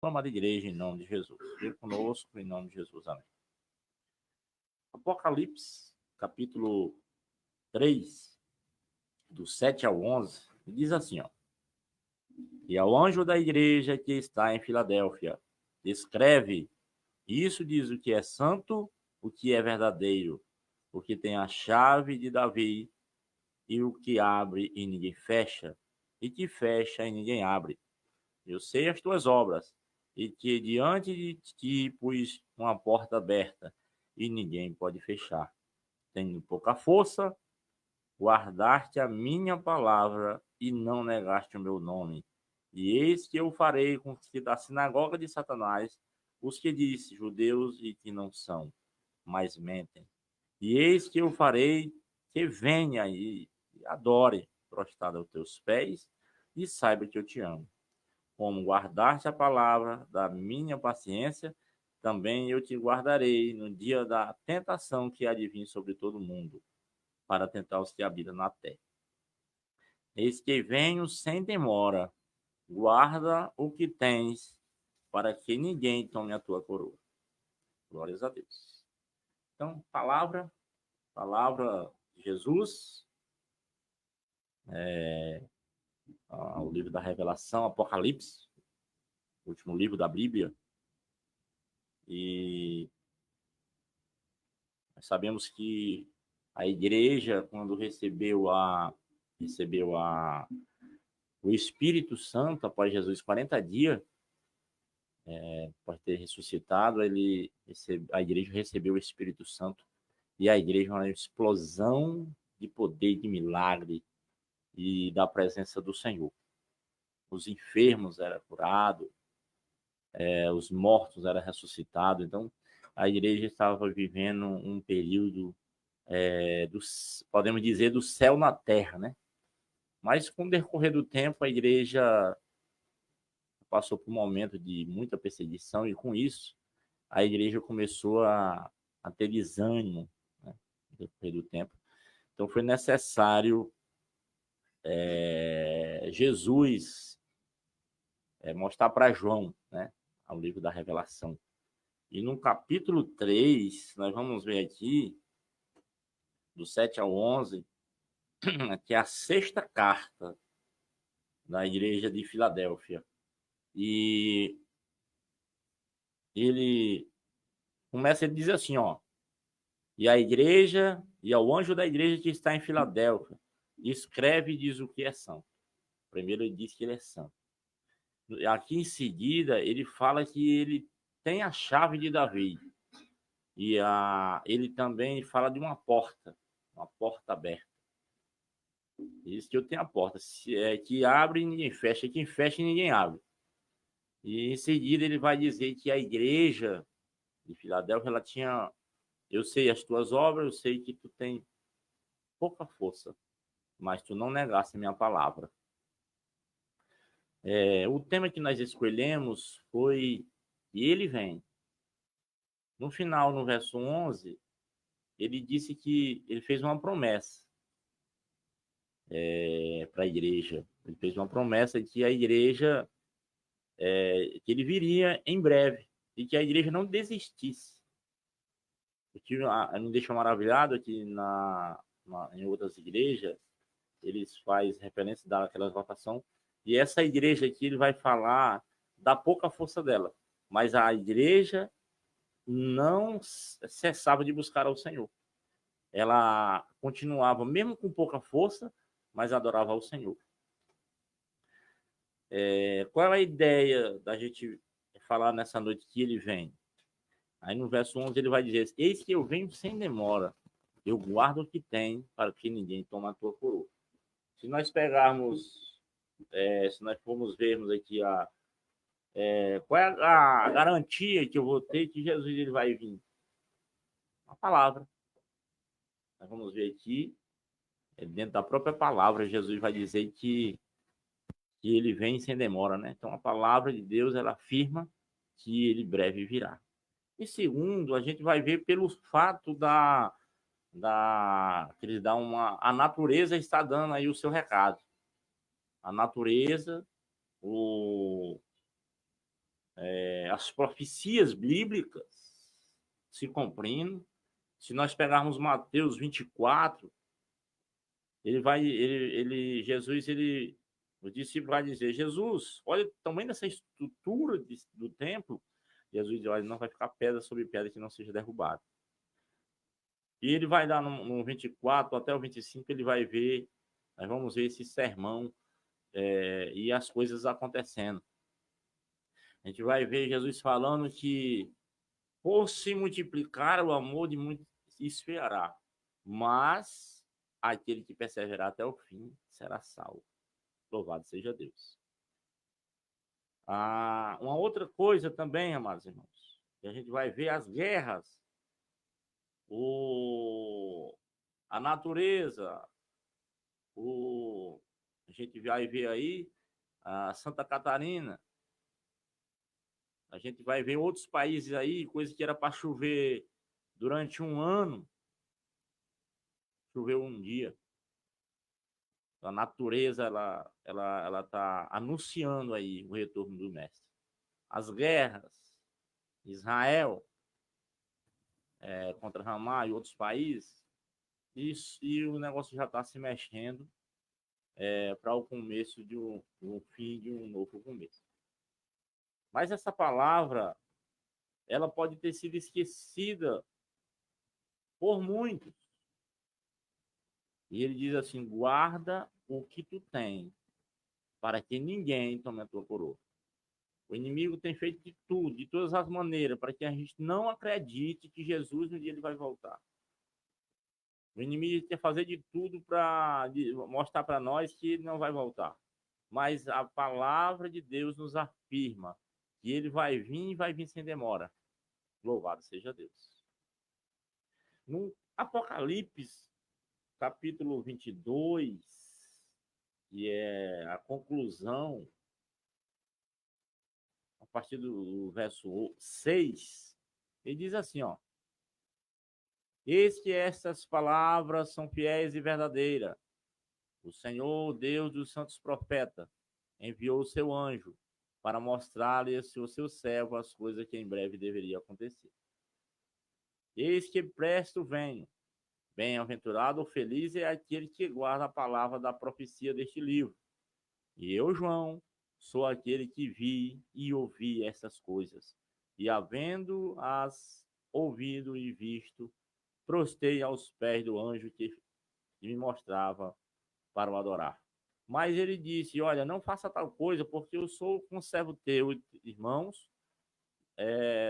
Amada igreja, em nome de Jesus. Esteja conosco, em nome de Jesus. Amém. Apocalipse, capítulo 3, do 7 ao 11, diz assim, ó. E ao anjo da igreja que está em Filadélfia, escreve, isso diz o que é santo, o que é verdadeiro, o que tem a chave de Davi, e o que abre e ninguém fecha, e que fecha e ninguém abre. Eu sei as tuas obras, e que diante de ti pus uma porta aberta, e ninguém pode fechar. Tendo pouca força, guardaste a minha palavra, e não negaste o meu nome. E eis que eu farei com que da sinagoga de Satanás, os que disse judeus e que não são, mas mentem. E eis que eu farei que venha e adore, prostrado aos teus pés, e saiba que eu te amo. Como guardaste a palavra da minha paciência, também eu te guardarei no dia da tentação que há de vir sobre todo o mundo, para tentar os que habitam na terra. Eis que venho sem demora, guarda o que tens, para que ninguém tome a tua coroa. Glórias a Deus. Então, palavra de Jesus, o livro da Revelação, Apocalipse, o último livro da Bíblia. E nós sabemos que a igreja, quando recebeu o Espírito Santo após Jesus 40 dias, após ter ressuscitado, a igreja recebeu o Espírito Santo, e a igreja é uma explosão de poder, de milagre e da presença do Senhor. Os enfermos eram curados, os mortos eram ressuscitados. Então, a igreja estava vivendo um período, podemos dizer, do céu na terra, né? Mas com o decorrer do tempo, a igreja passou por um momento de muita perseguição, e com isso, a igreja começou a ter desânimo, né, no decorrer do tempo. Então, foi necessário Jesus mostrar para João, né, o livro da Revelação. E no capítulo 3, nós vamos ver aqui, do 7 ao 11, que é a sexta carta da igreja de Filadélfia. E ele começa a dizer assim, ó: e a igreja, e ao anjo da igreja que está em Filadélfia, escreve e diz o que é santo. Primeiro ele diz que ele é santo. Aqui em seguida, ele fala que ele tem a chave de Davi. E ele também fala de uma porta aberta. Diz que eu tenho a porta, que abre e ninguém fecha, quem fecha e ninguém abre. E em seguida ele vai dizer que a igreja de Filadélfia, ela tinha: eu sei as tuas obras, eu sei que tu tem pouca força, mas tu não negaste a minha palavra. O tema que nós escolhemos foi "E ele vem". No final, no verso 11, ele disse que ele fez uma promessa para a igreja. Ele fez uma promessa de que a igreja, que ele viria em breve, e que a igreja não desistisse. O que me deixa maravilhado é que em outras igrejas, eles fazem referência daquela votação, e essa igreja aqui ele vai falar da pouca força dela, mas a igreja não cessava de buscar ao Senhor. Ela continuava, mesmo com pouca força, mas adorava ao Senhor. Qual é a ideia da gente falar nessa noite que ele vem? Aí no verso 11 ele vai dizer: eis que eu venho sem demora, eu guardo o que tem, para que ninguém tome a tua coroa. Se nós pegarmos, se nós formos vermos aqui qual é a garantia que eu vou ter que Jesus ele vai vir? A palavra. Nós vamos ver aqui, dentro da própria palavra, Jesus vai dizer que ele vem sem demora, né? Então a palavra de Deus, ela afirma que ele breve virá. E segundo, a gente vai ver pelo fato que eles dão a natureza está dando aí o seu recado. A natureza, as profecias bíblicas se cumprindo. Se nós pegarmos Mateus 24, o discípulo vai dizer: Jesus, olha o tamanho dessa estrutura do templo. Jesus diz: olha, não vai ficar pedra sobre pedra que não seja derrubada. E ele vai dar no 24 até o 25, ele vai ver, nós vamos ver esse sermão e as coisas acontecendo. A gente vai ver Jesus falando que por se multiplicar o amor de muitos esfriará, mas aquele que perseverar até o fim será salvo. Louvado seja Deus. Uma outra coisa também, amados irmãos, que a gente vai ver as guerras, a natureza, a gente vai ver aí a Santa Catarina, a gente vai ver outros países aí, coisa que era para chover durante um ano, choveu um dia. A natureza ela está anunciando aí o retorno do mestre. As guerras, Israel contra Hamas e outros países, e o negócio já está se mexendo para o começo de um fim de um novo começo. Mas essa palavra, ela pode ter sido esquecida por muitos. E ele diz assim: guarda o que tu tem, para que ninguém tome a tua coroa. O inimigo tem feito de tudo, de todas as maneiras, para que a gente não acredite que Jesus um dia ele vai voltar. O inimigo quer fazer de tudo para mostrar para nós que ele não vai voltar. Mas a palavra de Deus nos afirma que ele vai vir e vai vir sem demora. Louvado seja Deus. No Apocalipse, capítulo 22, que é a conclusão, a partir do verso 6, ele diz assim, ó: eis que estas palavras são fiéis e verdadeiras. O Senhor, Deus dos santos profetas, enviou o seu anjo para mostrar-lhes ao seu servo as coisas que em breve deveria acontecer. Eis que presto venho. Bem-aventurado ou feliz é aquele que guarda a palavra da profecia deste livro. E eu, João, sou aquele que vi e ouvi essas coisas. E havendo-as ouvido e visto, prostrei aos pés do anjo que me mostrava para o adorar. Mas ele disse: olha, não faça tal coisa, porque eu sou conservo teu, irmãos,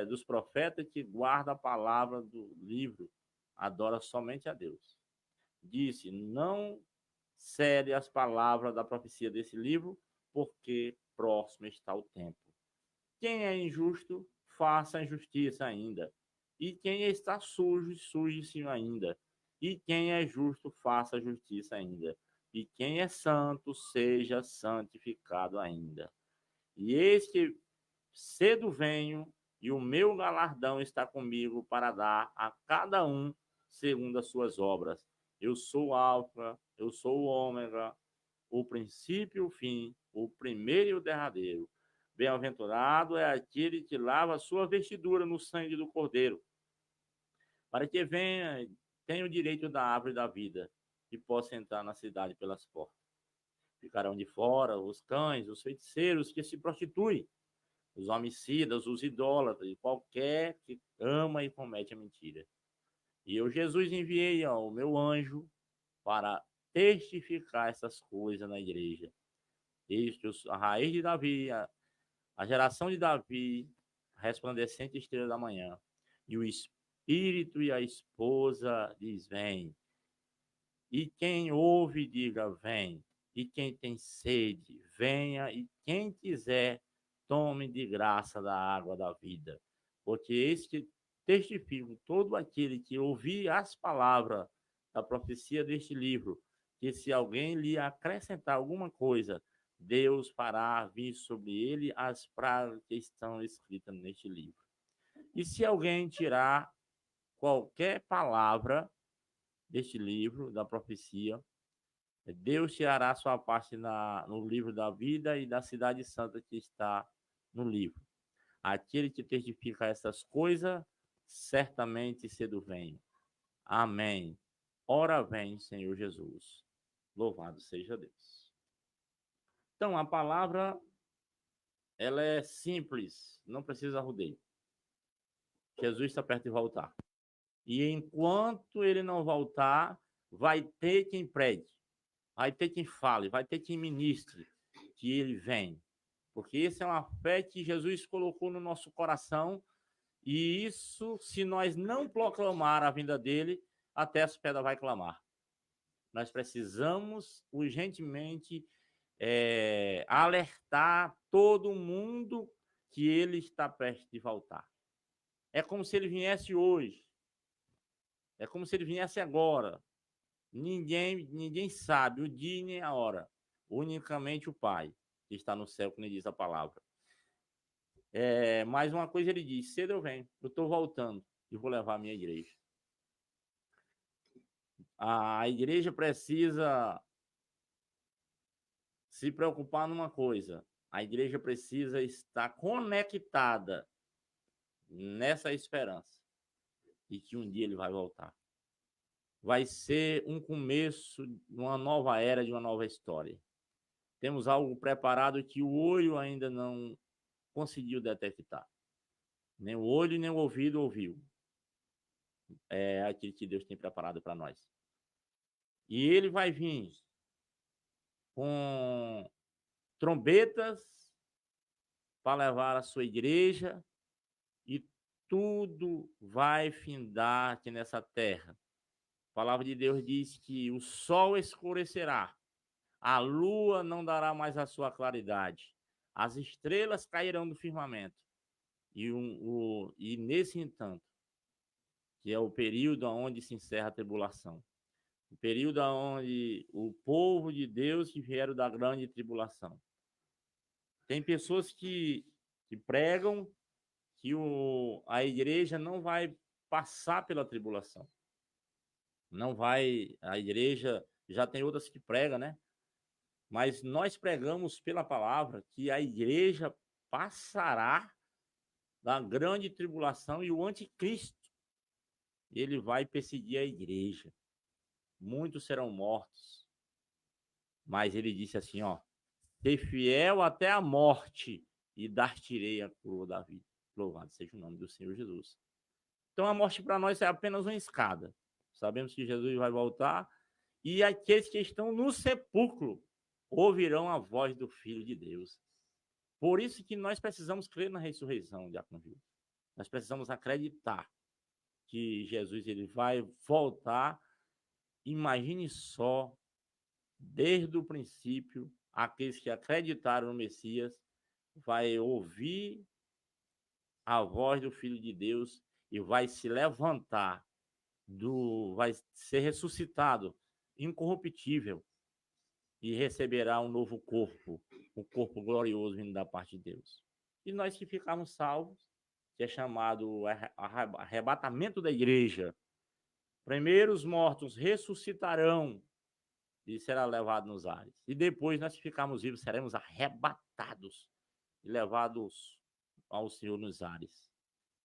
dos profetas que guarda a palavra do livro, adora somente a Deus. Disse: não cede as palavras da profecia desse livro, porque próximo está o tempo. Quem é injusto, faça a injustiça ainda. E quem está sujo, suje-se ainda. E quem é justo, faça a justiça ainda. E quem é santo, seja santificado ainda. E eis que cedo venho, e o meu galardão está comigo para dar a cada um segundo as suas obras. Eu sou o Alfa, eu sou o Ômega, o princípio e o fim, o primeiro e o derradeiro. Bem-aventurado é aquele que lava a sua vestidura no sangue do Cordeiro, para que venha, tenha o direito da árvore da vida e possa entrar na cidade pelas portas. Ficarão de fora os cães, os feiticeiros que se prostituem, os homicidas, os idólatras e qualquer que ama e comete a mentira. E eu, Jesus, enviei o meu anjo para testificar essas coisas na igreja. Este, a raiz de Davi, a geração de Davi, a resplandecente estrela da manhã. E o Espírito e a esposa diz: vem. E quem ouve, diga: vem. E quem tem sede, venha. E quem quiser, tome de graça da água da vida. Porque eis que testifico todo aquele que ouvir as palavras da profecia deste livro, que se alguém lhe acrescentar alguma coisa, Deus fará vir sobre ele as pragas que estão escritas neste livro. E se alguém tirar qualquer palavra deste livro, da profecia, Deus tirará sua parte no livro da vida e da cidade santa que está no livro. aquele que testifica essas coisas, certamente cedo vem. Amém. Ora vem, Senhor Jesus. Louvado seja Deus. Então, a palavra, ela é simples, não precisa rodeio. Jesus está perto de voltar. E enquanto ele não voltar, vai ter quem pregue, vai ter quem fale, vai ter quem ministre que ele vem. Porque essa é uma fé que Jesus colocou no nosso coração, e isso, se nós não proclamar a vinda dele, até as pedras vai clamar. Nós precisamos urgentemente alertar todo mundo que ele está perto de voltar. É como se ele viesse hoje. É como se ele viesse agora. Ninguém sabe o dia nem a hora. Unicamente o Pai, que está no céu, como diz a palavra. Mais uma coisa ele diz: cedo eu venho, eu estou voltando e vou levar a minha igreja. A igreja precisa se preocupar numa coisa: a igreja precisa estar conectada nessa esperança e que um dia ele vai voltar. Vai ser um começo de uma nova era, de uma nova história. Temos algo preparado que o olho ainda não conseguiu detectar. Nem o olho, nem o ouvido ouviu. É aquilo que Deus tem preparado para nós. E ele vai vir com trombetas para levar a sua igreja, e tudo vai findar aqui nessa terra. A palavra de Deus diz que o sol escurecerá, a lua não dará mais a sua claridade, as estrelas cairão do firmamento. E nesse entanto, que é o período onde se encerra a tribulação, o período onde o povo de Deus que vieram da grande tribulação. Tem pessoas que pregam que a igreja não vai passar pela tribulação. Não vai, a igreja, já tem outras que pregam, né? Mas nós pregamos pela palavra que a igreja passará da grande tribulação, e o anticristo, ele vai perseguir a igreja. Muitos serão mortos. Mas ele disse assim, ó: ser fiel até a morte, e dar-te-ei a coroa da vida. Louvado seja o nome do Senhor Jesus. Então a morte para nós é apenas uma escada. Sabemos que Jesus vai voltar, e aqueles que estão no sepulcro ouvirão a voz do Filho de Deus. Por isso que nós precisamos crer na ressurreição, Diácono Gil. Nós precisamos acreditar que Jesus ele vai voltar. Imagine só, desde o princípio, aqueles que acreditaram no Messias vai ouvir a voz do Filho de Deus e vai se levantar, vai ser ressuscitado, incorruptível, e receberá um novo corpo, um corpo glorioso vindo da parte de Deus. E nós que ficamos salvos, que é chamado arrebatamento da igreja, primeiro os mortos ressuscitarão e será levado nos ares. E depois nós que ficarmos vivos seremos arrebatados e levados ao Senhor nos ares.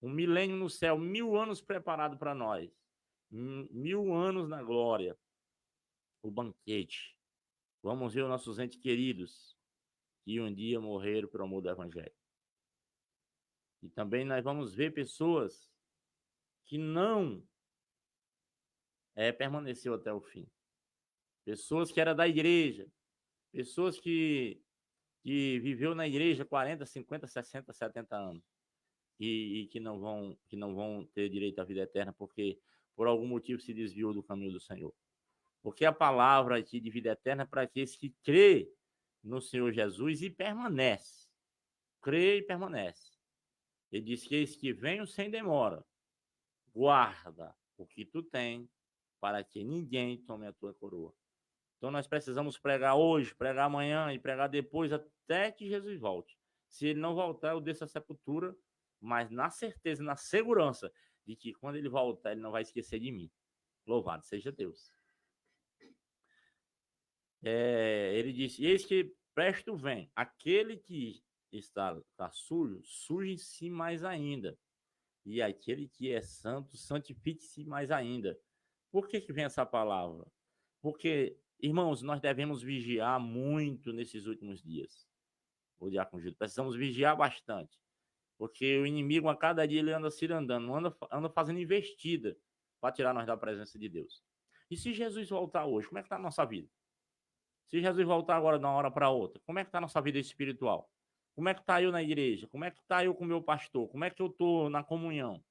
Um milênio no céu, 1000 anos preparado para nós. 1000 anos na glória. O banquete. Vamos ver os nossos entes queridos que um dia morreram pelo amor do Evangelho. E também nós vamos ver pessoas que não permaneceu até o fim. Pessoas que eram da igreja. Pessoas que viveu na igreja 40, 50, 60, 70 anos. E que não vão ter direito à vida eterna porque por algum motivo se desviou do caminho do Senhor. Porque a palavra aqui de vida eterna é para aqueles que crê no Senhor Jesus e permanece. Crê e permanece. Ele diz que eis que venho sem demora. Guarda o que tu tem, para que ninguém tome a tua coroa. Então nós precisamos pregar hoje, pregar amanhã e pregar depois, até que Jesus volte. Se ele não voltar, eu desço a sepultura, mas na certeza, na segurança de que quando ele voltar, ele não vai esquecer de mim. Louvado seja Deus. Ele disse: eis que presto vem, aquele que está sujo, suje-se mais ainda. E aquele que é santo, santifique-se mais ainda. Por que vem essa palavra? Porque, irmãos, nós devemos vigiar muito nesses últimos dias. O diácono Gildo, precisamos vigiar bastante. Porque o inimigo, a cada dia, ele anda cirandando, anda fazendo investida para tirar nós da presença de Deus. E se Jesus voltar hoje, como é que está a nossa vida? Se Jesus voltar agora de uma hora para outra, como é que está a nossa vida espiritual? Como é que está eu na igreja? Como é que está eu com o meu pastor? Como é que eu estou na comunhão?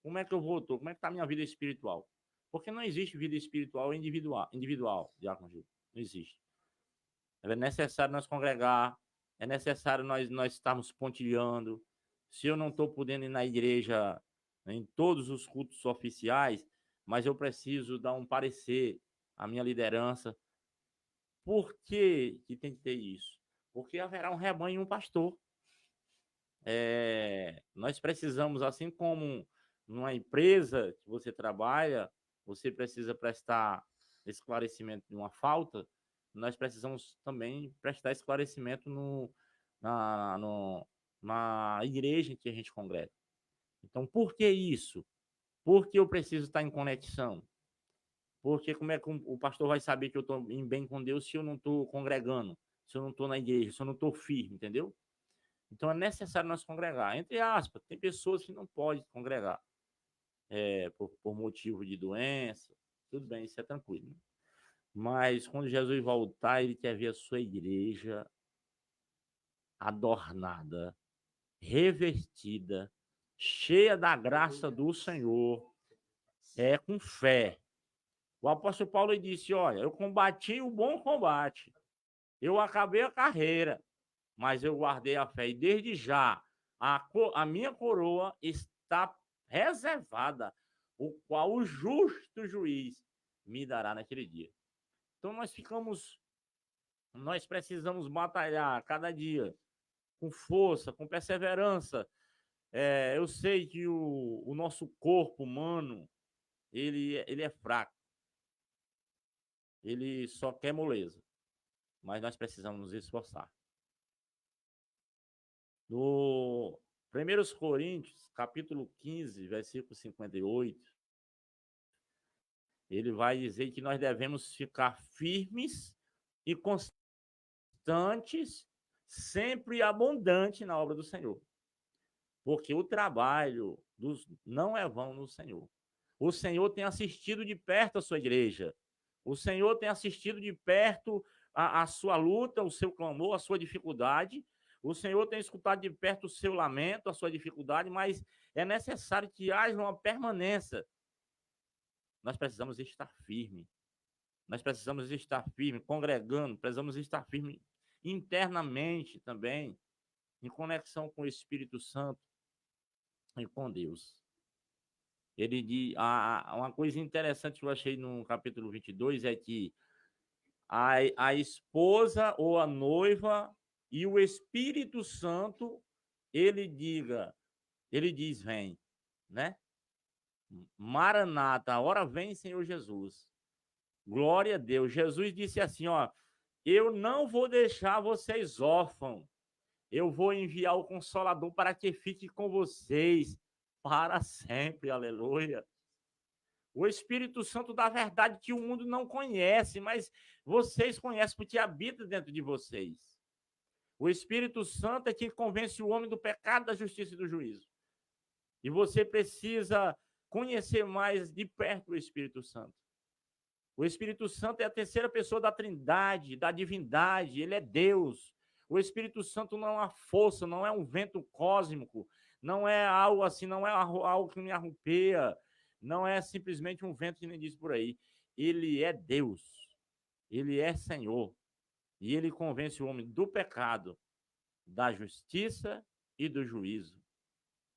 Como é que eu vou? Como é que está a minha vida espiritual? Porque não existe vida espiritual individual, Diácono Gil. Não existe. É necessário nós congregar, é necessário nós estarmos pontilhando. Se eu não estou podendo ir na igreja em todos os cultos oficiais, mas eu preciso dar um parecer à minha liderança. Por que tem que ter isso? Porque haverá um rebanho e um pastor. Nós precisamos, assim como numa empresa que você trabalha, você precisa prestar esclarecimento de uma falta, nós precisamos também prestar esclarecimento na igreja em que a gente congrega. Então, por que isso? Porque eu preciso estar em conexão. Porque como é que o pastor vai saber que eu estou em bem com Deus se eu não estou congregando, se eu não estou na igreja, se eu não estou firme, entendeu? Então é necessário nós congregar. Entre aspas, tem pessoas que não podem congregar por motivo de doença, tudo bem, isso é tranquilo. Né? Mas quando Jesus voltar, ele quer ver a sua igreja adornada, revestida, cheia da graça do Senhor, com fé. O apóstolo Paulo disse, olha, eu combati o bom combate, eu acabei a carreira, mas eu guardei a fé. E desde já, a minha coroa está reservada, o qual o justo juiz me dará naquele dia. Então nós precisamos batalhar cada dia com força, com perseverança. Eu sei que o nosso corpo humano, ele é fraco. Ele só quer moleza. Mas nós precisamos nos esforçar. No 1 Coríntios, capítulo 15, versículo 58, ele vai dizer que nós devemos ficar firmes e constantes, sempre abundante na obra do Senhor. Porque o trabalho não é vão no Senhor. O Senhor tem assistido de perto a sua igreja. O Senhor tem assistido de perto a sua luta, o seu clamor, a sua dificuldade. O Senhor tem escutado de perto o seu lamento, a sua dificuldade, mas é necessário que haja uma permanência. Nós precisamos estar firmes. Nós precisamos estar firmes, congregando, precisamos estar firmes internamente também, em conexão com o Espírito Santo e com Deus. Ele diz, uma coisa interessante que eu achei no capítulo 22 é que a esposa ou a noiva e o Espírito Santo, ele diz, vem, né? Maranata, a hora vem, Senhor Jesus. Glória a Deus. Jesus disse assim, ó, eu não vou deixar vocês órfãos. Eu vou enviar o Consolador para que fique com vocês para sempre. Aleluia. O Espírito Santo da verdade que o mundo não conhece, mas vocês conhecem porque habita dentro de vocês. O Espírito Santo é que convence o homem do pecado, da justiça e do juízo. E você precisa conhecer mais de perto o Espírito Santo. O Espírito Santo é a terceira pessoa da Trindade, da divindade, ele é Deus. O Espírito Santo não é uma força, não é um vento cósmico, não é algo assim, não é algo que me arrupeia, não é simplesmente um vento que nem diz por aí. Ele é Deus, ele é Senhor, e ele convence o homem do pecado, da justiça e do juízo.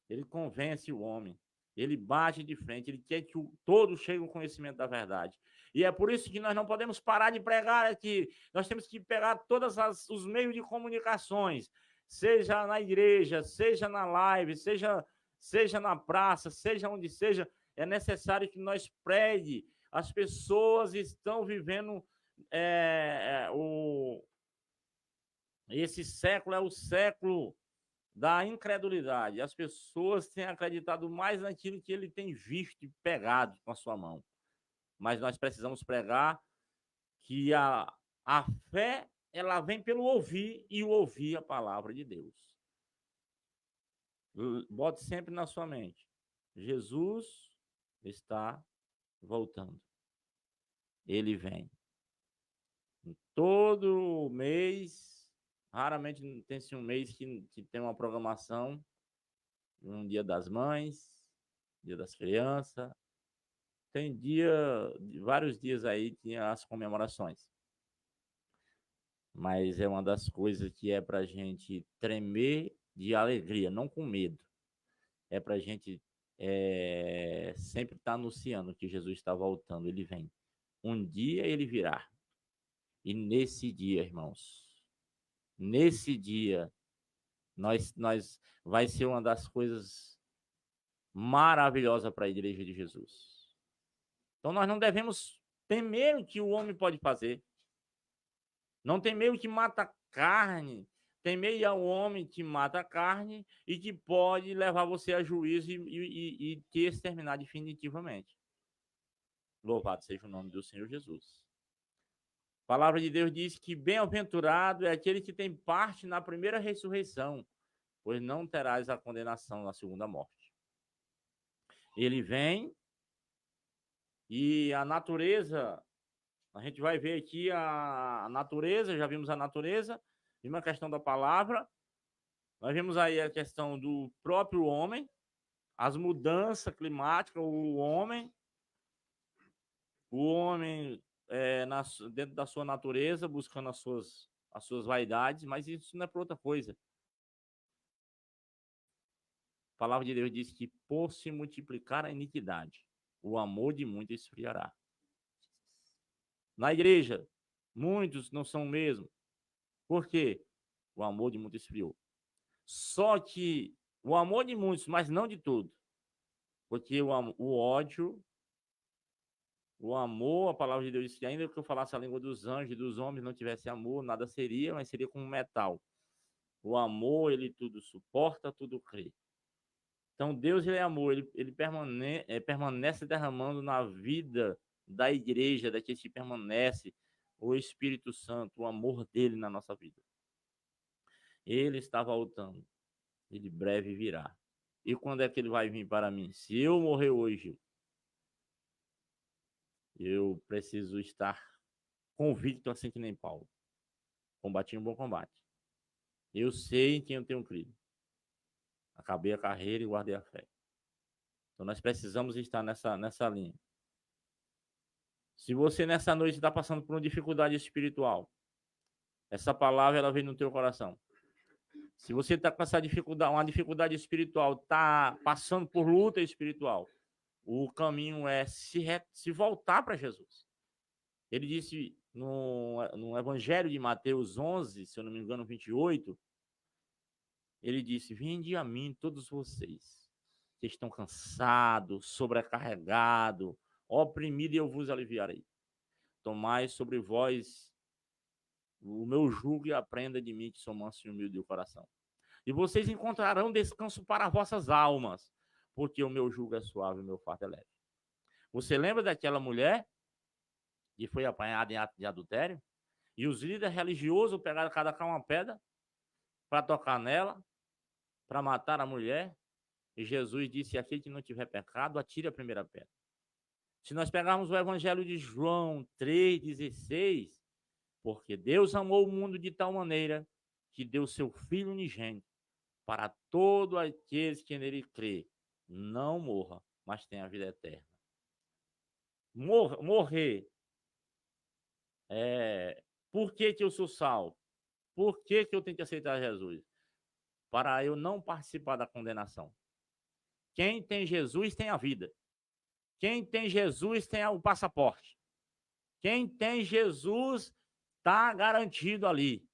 Ele convence o homem, ele bate de frente, ele quer que todos cheguem ao conhecimento da verdade. E é por isso que nós não podemos parar de pregar aqui. Nós temos que pegar todos os meios de comunicações, seja na igreja, seja na live, seja na praça, seja onde seja. É necessário que nós pregue. As pessoas estão vivendo esse século é o século da incredulidade. As pessoas têm acreditado mais naquilo que ele tem visto e pegado com a sua mão. Mas nós precisamos pregar que a fé, ela vem pelo ouvir e o ouvir a palavra de Deus. Bote sempre na sua mente: Jesus está voltando. Ele vem. Todo mês, raramente tem-se um mês que tem uma programação, um Dia das Mães, Dia das Crianças. Tem vários dias aí tinha as comemorações. Mas é uma das coisas que é para a gente tremer de alegria, não com medo. É para a gente sempre estar anunciando que Jesus está voltando, ele vem. Um dia ele virá. E nesse dia, irmãos, nesse dia, nós vai ser uma das coisas maravilhosas para a igreja de Jesus. Então nós não devemos temer o que o homem pode fazer. Não temer o que mata a carne. Temer ao homem que mata a carne e que pode levar você a juízo e te exterminar definitivamente. Louvado seja o nome do Senhor Jesus. A palavra de Deus diz que bem-aventurado é aquele que tem parte na primeira ressurreição, pois não terás a condenação na segunda morte. Ele vem e a natureza, a gente vai ver aqui a natureza, já vimos a natureza, vimos a questão da palavra, nós vimos aí a questão do próprio homem, as mudanças climáticas, o homem dentro da sua natureza, buscando as suas vaidades, mas isso não é para outra coisa. A palavra de Deus diz que por se multiplicar a iniquidade, o amor de muitos esfriará. Na igreja, muitos não são o mesmo. Por quê? O amor de muitos esfriou. Só que o amor de muitos, mas não de todos. Porque o ódio, o amor, a palavra de Deus diz que ainda que eu falasse a língua dos anjos e dos homens, não tivesse amor, nada seria, mas seria como metal. O amor, ele tudo suporta, tudo crê. Então, Deus, ele é amor, ele permanece derramando na vida da igreja, daqueles que permanece, o Espírito Santo, o amor dele na nossa vida. Ele está voltando, ele breve virá. E quando é que ele vai vir para mim? Se eu morrer hoje, eu preciso estar convicto assim que nem Paulo. Combati um bom combate. Eu sei em quem eu tenho crido. Acabei a carreira e guardei a fé. Então nós precisamos estar nessa linha. Se você nessa noite está passando por uma dificuldade espiritual, essa palavra ela vem no teu coração. Se você está com essa dificuldade, uma dificuldade espiritual, está passando por luta espiritual, o caminho é se voltar para Jesus. Ele disse no Evangelho de Mateus 11, se eu não me engano, 28, ele disse: vinde a mim todos vocês que estão cansados, sobrecarregados, oprimidos, e eu vos aliviarei. Tomai sobre vós o meu jugo e aprenda de mim, que sou manso e humilde de coração. E vocês encontrarão descanso para vossas almas, porque o meu jugo é suave e o meu fardo é leve. Você lembra daquela mulher que foi apanhada em ato de adultério? E os líderes religiosos pegaram cada uma pedra para tocar nela, para matar a mulher. E Jesus disse: aquele que não tiver pecado, atire a primeira pedra. Se nós pegarmos o Evangelho de João 3,16, porque Deus amou o mundo de tal maneira que deu seu Filho unigênito para todos aqueles que nele crê, não morra, mas tenha a vida eterna. Morrer. Por que eu sou salvo? Por que eu tenho que aceitar Jesus? Para eu não participar da condenação. Quem tem Jesus tem a vida. Quem tem Jesus tem o passaporte. Quem tem Jesus está garantido ali.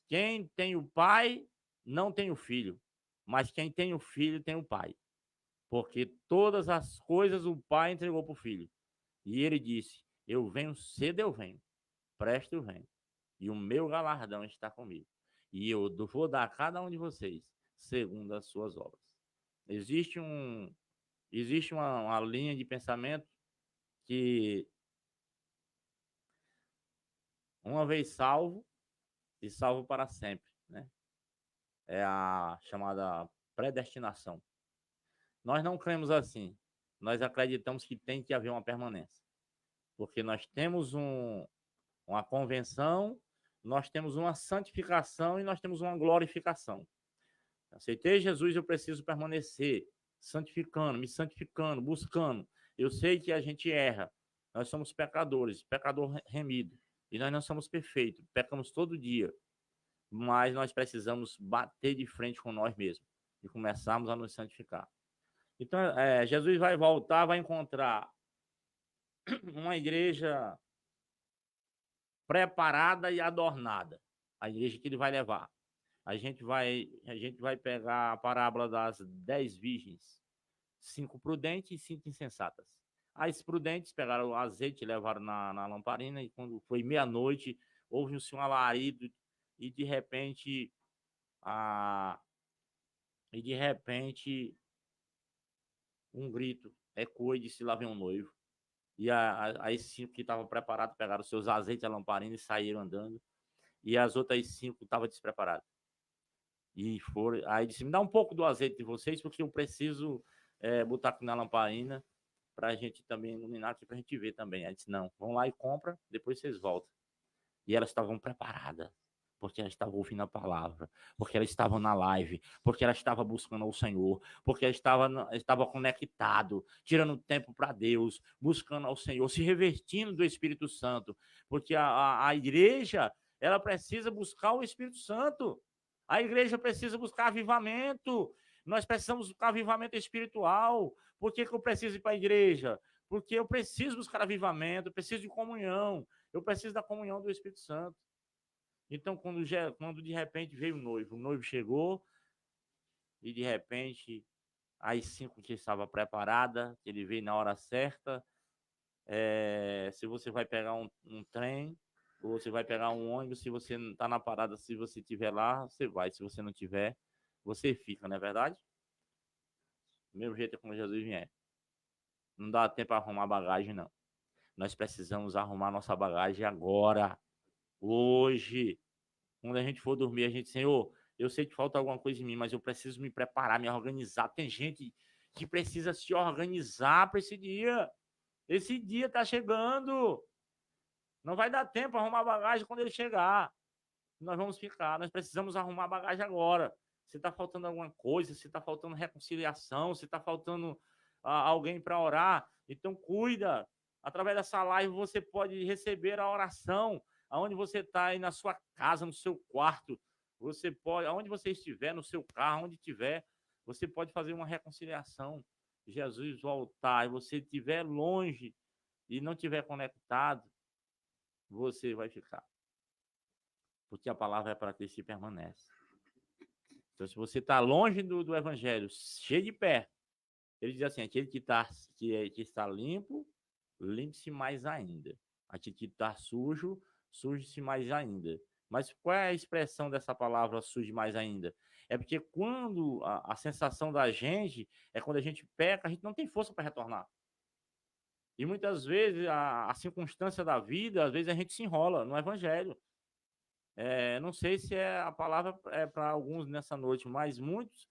Quem tem o pai não tem o filho, mas quem tem o filho tem o pai. Porque todas as coisas o pai entregou para o filho. E ele disse: eu venho cedo, eu venho. Presto, eu venho. E o meu galardão está comigo. e eu vou dar a cada um de vocês segundo as suas obras. Existe uma linha de pensamento que, uma vez salvo, e salvo para sempre, né? É a chamada predestinação. Nós não cremos assim. Nós acreditamos que tem que haver uma permanência. Porque nós temos uma convenção, nós temos uma santificação e nós temos uma glorificação. Aceitei Jesus, eu preciso permanecer santificando, me santificando, buscando. Eu sei que a gente erra. Nós somos pecadores, pecador remido. E nós não somos perfeitos, pecamos todo dia. Mas nós precisamos bater de frente com nós mesmos e começarmos a nos santificar. Então, Jesus vai voltar, vai encontrar uma igreja preparada e adornada. A igreja que ele vai levar. A gente vai pegar a parábola das 10 virgens, 5 prudentes e 5 insensatas. As prudentes pegaram o azeite e levaram na lamparina, e quando foi meia-noite, houve-se um alarido, e de repente um grito ecoou e disse: lá vem um noivo. E as 5 que estavam preparados pegaram seus azeites, a lamparina, e saíram andando. E as outras 5 estavam despreparadas. E foram. Aí disse: me dá um pouco do azeite de vocês, porque eu preciso botar aqui na lamparina para a gente também iluminar aqui, para a gente ver também. Aí disse: não, vão lá e compra, depois vocês voltam. E elas estavam preparadas, porque elas estavam ouvindo a palavra, porque elas estavam na live, porque elas estavam buscando o Senhor, porque elas estavam conectado, tirando tempo para Deus, buscando ao Senhor, se revestindo do Espírito Santo, porque a igreja, ela precisa buscar o Espírito Santo. A igreja precisa buscar avivamento. Nós precisamos buscar avivamento espiritual. Por que eu preciso ir para a igreja? Porque eu preciso buscar avivamento, eu preciso de comunhão, eu preciso da comunhão do Espírito Santo. Então, quando de repente veio o noivo chegou, e de repente as 5 que estavam preparadas, ele veio na hora certa. Se você vai pegar um trem, ou você vai pegar um ônibus, se você não está na parada, se você estiver lá, você vai. Se você não tiver, você fica, não é verdade? Do mesmo jeito é como Jesus vier. Não dá tempo para arrumar bagagem, não. Nós precisamos arrumar nossa bagagem agora, hoje. Quando a gente for dormir, a gente, Senhor, eu sei que falta alguma coisa em mim, mas eu preciso me preparar, me organizar. Tem gente que precisa se organizar para esse dia. Esse dia está chegando. Não vai dar tempo para arrumar bagagem quando ele chegar. Nós vamos ficar. Nós precisamos arrumar bagagem agora. Se está faltando alguma coisa, se está faltando reconciliação, se está faltando alguém para orar, então cuida. Através dessa live você pode receber a oração aonde você está, aí na sua casa, no seu quarto. Você pode, aonde você estiver, no seu carro, onde tiver, você pode fazer uma reconciliação. Jesus voltar e você estiver longe e não estiver conectado, você vai ficar. Porque a palavra é para que se permanece. Então, se você está longe do evangelho, cheio de pé, ele diz assim: aquele que está limpo, limpe-se mais ainda. Aquele que está sujo, suje-se mais ainda. Mas qual é a expressão dessa palavra suje mais ainda? É porque quando a sensação da gente é quando a gente peca, a gente não tem força para retornar. E muitas vezes a circunstância da vida, às vezes a gente se enrola no evangelho. Não sei se a palavra para alguns nessa noite, mas muitos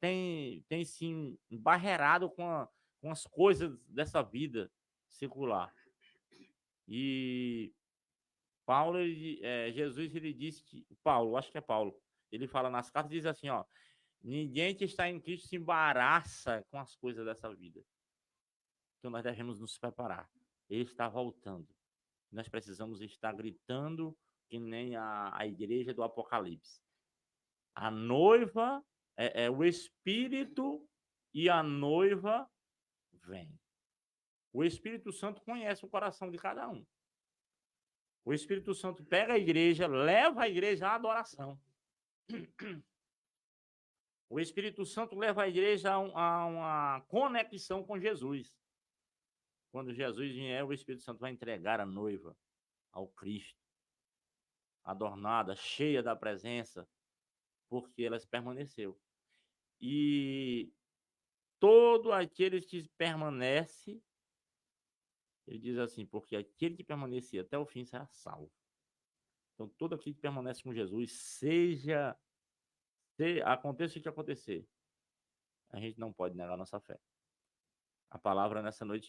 têm se embarreirado com as coisas dessa vida secular. E Jesus, ele disse que... Paulo, acho que é Paulo, ele fala nas cartas, diz assim, ó: ninguém que está em Cristo se embaraça com as coisas dessa vida. Então nós devemos nos preparar. Ele está voltando. Nós precisamos estar gritando que nem a igreja do Apocalipse. A noiva é o Espírito e a noiva vem. O Espírito Santo conhece o coração de cada um. O Espírito Santo pega a igreja, leva a igreja à adoração. O Espírito Santo leva a igreja a uma conexão com Jesus. Quando Jesus vier, o Espírito Santo vai entregar a noiva ao Cristo. adornada, cheia da presença, porque ela permaneceu. E todo aquele que permanece, ele diz assim, porque aquele que permanecia até o fim será salvo. Então, todo aquele que permanece com Jesus, aconteça o que acontecer, a gente não pode negar nossa fé. A palavra nessa noite